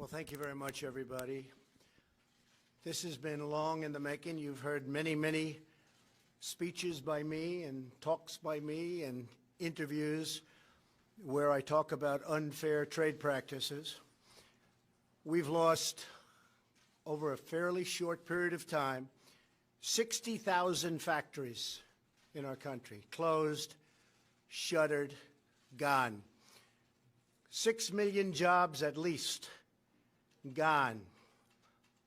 Well, thank you very much, everybody. This has been long in the making. You've heard many, many speeches by me and talks by me and interviews where I talk about unfair trade practices. We've lost, over a fairly short period of time, 60,000 factories in our country, closed, shuttered, gone. 6 million jobs at least gone.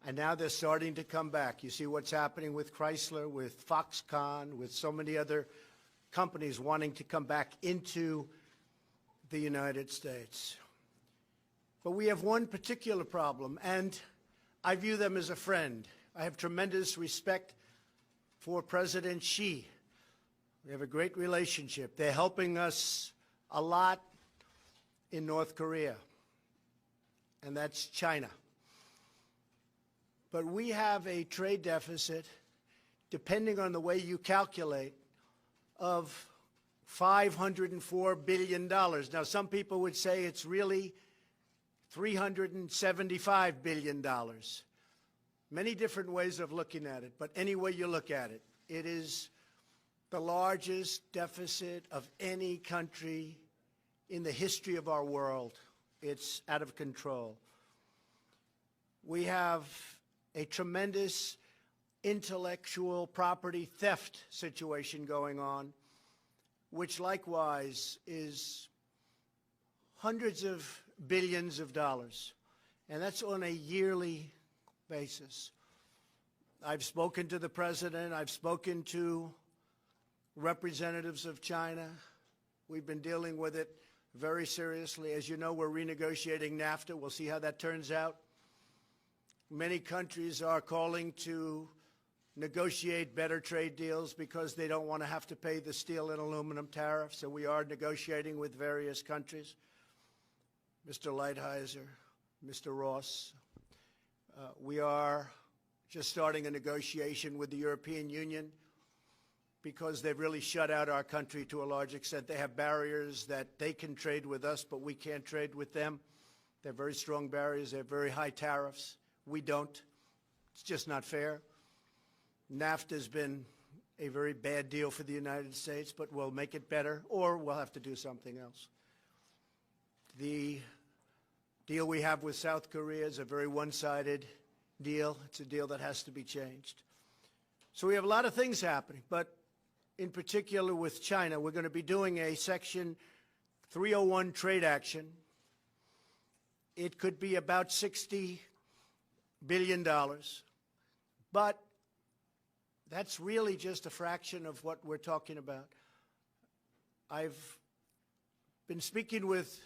And now they're starting to come back. You see what's happening with Chrysler, with Foxconn, with so many other companies wanting to come back into the United States. But we have one particular problem, and I view them as a friend. I have tremendous respect for President Xi. We have a great relationship. They're helping us a lot in North Korea, and that's China. But we have a trade deficit, depending on the way you calculate, of $504 billion. Now, some people would say it's really $375 billion. Many different ways of looking at it, but any way you look at it, it is the largest deficit of any country in the history of our world. It's out of control. We have a tremendous intellectual property theft situation going on, which likewise is hundreds of billions of dollars, and that's on a yearly basis. I've spoken to the president. I've spoken to representatives of China. We've been dealing with it very seriously. As you know, we're renegotiating NAFTA. We'll see how that turns out. Many countries are calling to negotiate better trade deals because they don't want to have to pay the steel and aluminum tariff. So we are negotiating with various countries. Mr. Lighthizer, Mr. Ross. We are just starting a negotiation with the European Union because they've really shut out our country to a large extent. They have barriers that they can trade with us, but we can't trade with them. They're very strong barriers. They have very high tariffs. We don't. It's just not fair. NAFTA has been a very bad deal for the United States, but we'll make it better, or we'll have to do something else. The deal we have with South Korea is a very one-sided deal. It's a deal that has to be changed. So we have a lot of things happening, but in particular with China, we're going to be doing a Section 301 trade action. It could be about $60 billion, but that's really just a fraction of what we're talking about. I've been speaking with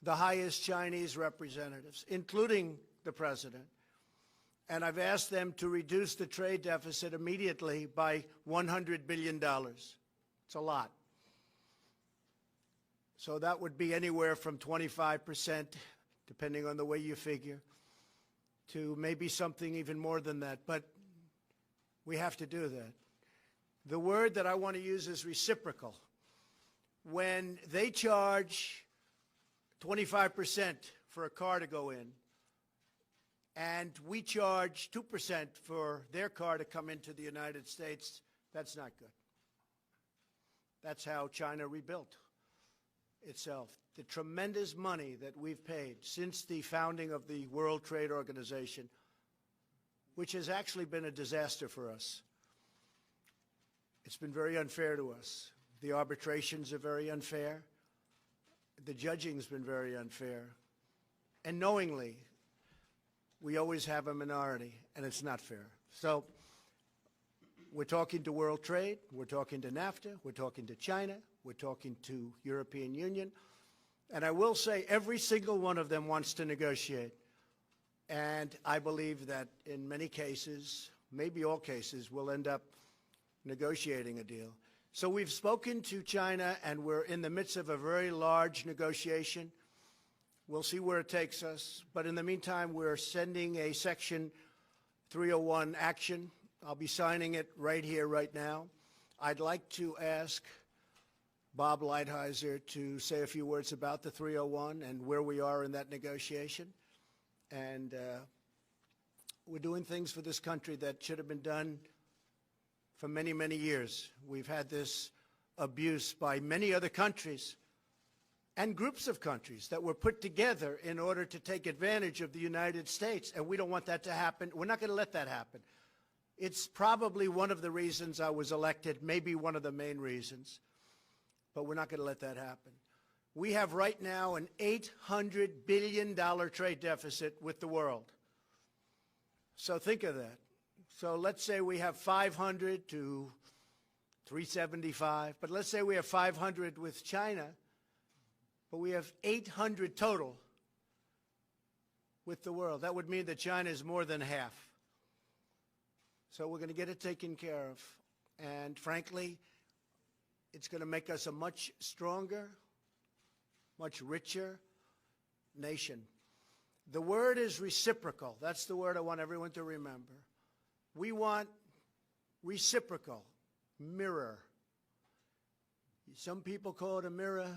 the highest Chinese representatives, including the president, and I've asked them to reduce the trade deficit immediately by $100 billion. It's a lot. So that would be anywhere from 25%, depending on the way you figure, to maybe something even more than that. But we have to do that. The word that I want to use is reciprocal. When they charge 25% for a car to go in, and we charge 2% for their car to come into the United States, that's not good. That's how China rebuilt itself. The tremendous money that we've paid since the founding of the World Trade Organization, which has actually been a disaster for us. It's been very unfair to us. The arbitrations are very unfair. The judging's been very unfair. And knowingly, we always have a minority, and it's not fair. So we're talking to World Trade, we're talking to NAFTA, we're talking to China, we're talking to European Union. And I will say every single one of them wants to negotiate. And I believe that in many cases, maybe all cases, we'll end up negotiating a deal. So we've spoken to China, and we're in the midst of a very large negotiation. We'll see where it takes us. But in the meantime, we're sending a Section 301 action. I'll be signing it right here, right now. I'd like to ask Bob Lighthizer to say a few words about the 301 and where we are in that negotiation. And we're doing things for this country that should have been done for many, many years. We've had this abuse by many other countries and groups of countries that were put together in order to take advantage of the United States, and we don't want that to happen. We're not going to let that happen. It's probably one of the reasons I was elected, maybe one of the main reasons, but we're not going to let that happen. We have right now an $800 billion trade deficit with the world. So think of that. So let's say we have 500 to 375, but let's say we have 500 with China, but we have 800 total with the world. That would mean that China is more than half. So we're going to get it taken care of. And frankly, it's going to make us a much stronger, much richer nation. The word is reciprocal. That's the word I want everyone to remember. We want reciprocal, mirror. Some people call it a mirror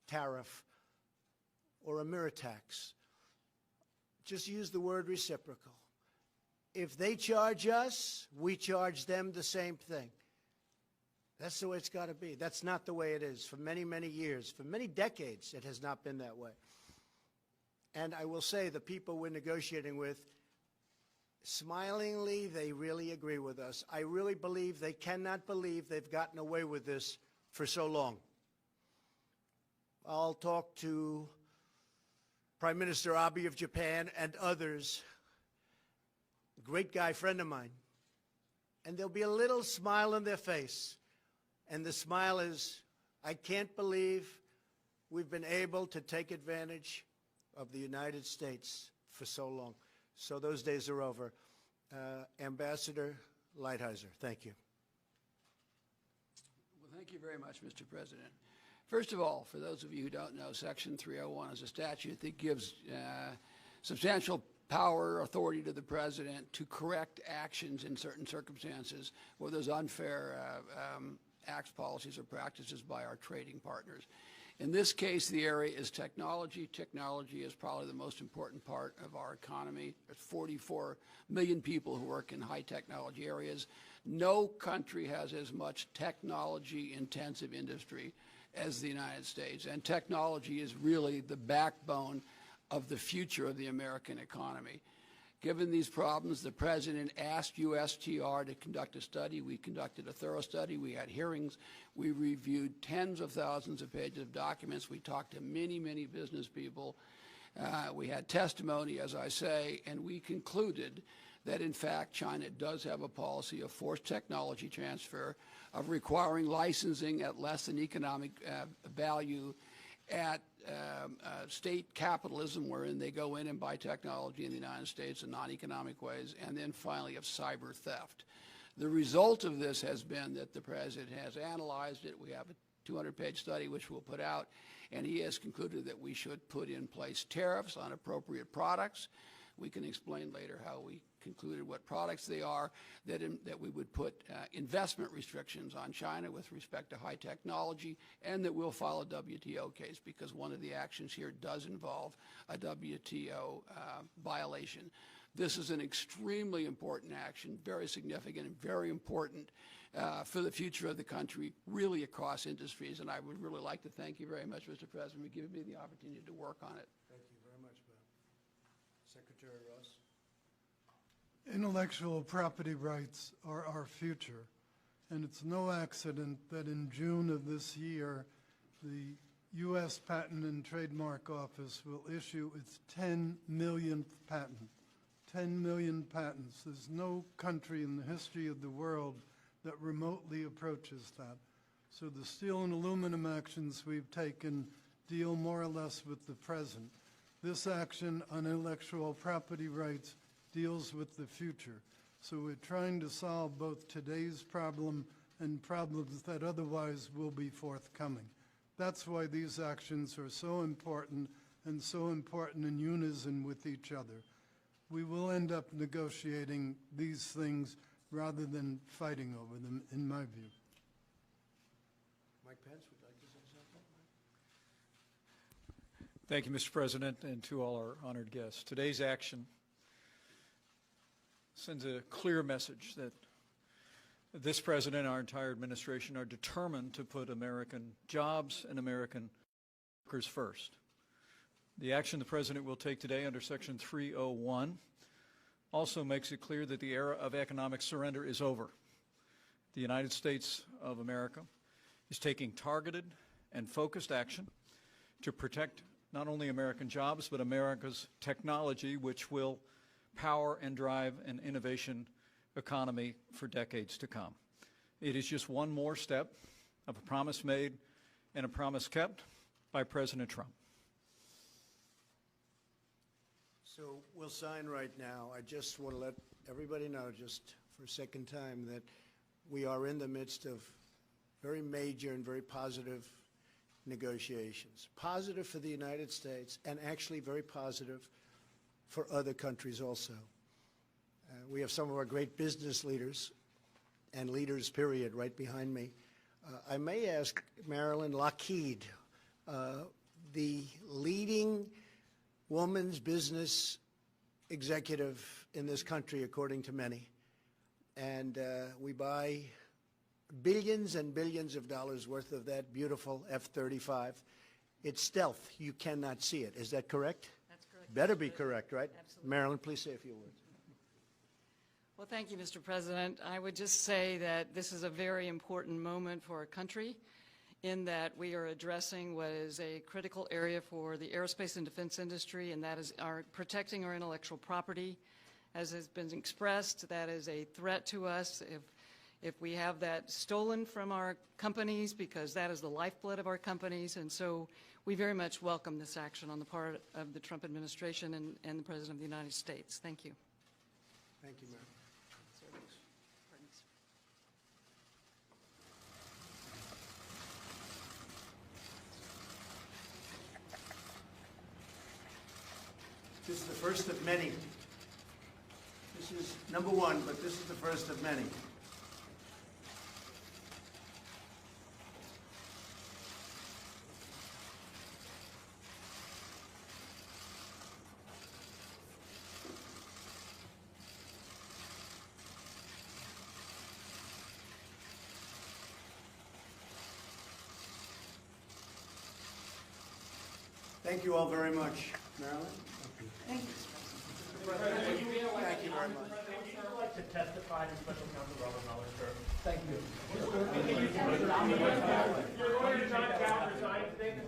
tariff or a mirror tax. Just use the word reciprocal. If they charge us, we charge them the same thing. That's the way it's got to be. That's not the way it is. For many, many years, for many decades, it has not been that way. And I will say the people we're negotiating with, smilingly, they really agree with us. I really believe they cannot believe they've gotten away with this for so long. I'll talk to Prime Minister Abe of Japan and others, a great guy, friend of mine, and there'll be a little smile on their face. And the smile is, I can't believe we've been able to take advantage of the United States for so long. So those days are over. Ambassador Lighthizer, thank you. Well, thank you very much, Mr. President. First of all, for those of you who don't know, Section 301 is a statute that gives substantial power, authority to the President to correct actions in certain circumstances where there's unfair acts, policies, or practices by our trading partners. In this case, the area is technology. Technology is probably the most important part of our economy. There's 44 million people who work in high technology areas. No country has as much technology-intensive industry as the United States, and technology is really the backbone of the future of the American economy. Given these problems, the President asked USTR to conduct a study. We conducted a thorough study. We had hearings. We reviewed tens of thousands of pages of documents. We talked to many, many business people. We had testimony, as I say, and we concluded that, in fact, China does have a policy of forced technology transfer, of requiring licensing at less than economic value, at state capitalism, wherein they go in and buy technology in the United States in non-economic ways, and then finally of cyber theft. The result of this has been that the President has analyzed it. We have a 200-page study which we'll put out, and he has concluded that we should put in place tariffs on appropriate products. We can explain later how we concluded what products they are, that we would put investment restrictions on China with respect to high technology, and that we'll file a WTO case because one of the actions here does involve a WTO violation. This is an extremely important action, very significant and very important for the future of the country, really across industries, and I would really like to thank you very much, Mr. President, for giving me the opportunity to work on it. Thank you very much, Bill. Secretary Ross. Intellectual property rights are our future, and it's no accident that in June of this year, the U.S. Patent and Trademark Office will issue its 10 millionth patent. 10 million patents. There's no country in the history of the world that remotely approaches that. So the steel and aluminum actions we've taken deal more or less with the present. This action on intellectual property rights deals with the future. So we're trying to solve both today's problem and problems that otherwise will be forthcoming. That's why these actions are so important and so important in unison with each other. We will end up negotiating these things rather than fighting over them, in my view. Mike Pence would like to say Thank you, Mr. President, and to all our honored guests. Today's action sends a clear message that this president and our entire administration are determined to put American jobs and American workers first. The action the president will take today under Section 301 also makes it clear that the era of economic surrender is over. The United States of America is taking targeted and focused action to protect not only American jobs, but America's technology, which will power and drive an innovation economy for decades to come. It is just one more step of a promise made and a promise kept by President Trump. So we'll sign right now. I just want to let everybody know, just for a second time, that we are in the midst of very major and very positive negotiations. Positive for the United States, and actually very positive for other countries also. We have some of our great business leaders and leaders, period, right behind me. I may ask Marilyn Lockheed, the leading woman's business executive in this country, according to many. And we buy billions and billions of dollars worth of that beautiful F-35. It's stealth. You cannot see it. Is that correct? That's correct. Better be correct, right? Absolutely. Marilyn, please say a few words. Well, thank you, Mr. President. I would just say that this is a very important moment for our country in that we are addressing what is a critical area for the aerospace and defense industry, and that is protecting our intellectual property. As has been expressed, that is a threat to us if we have that stolen from our companies, because that is the lifeblood of our companies. And so we very much welcome this action on the part of the Trump administration and the President of the United States. Thank you. Thank you, Marilyn. This is the first of many. This is number one, but this is the first of many. Thank you all very much. Marilyn? Thank you, Mr. President. Thank you very much. Would you like to testify to Special Counsel Robert Mueller, sir? Thank you. Your lawyer, John Calvert, signed a statement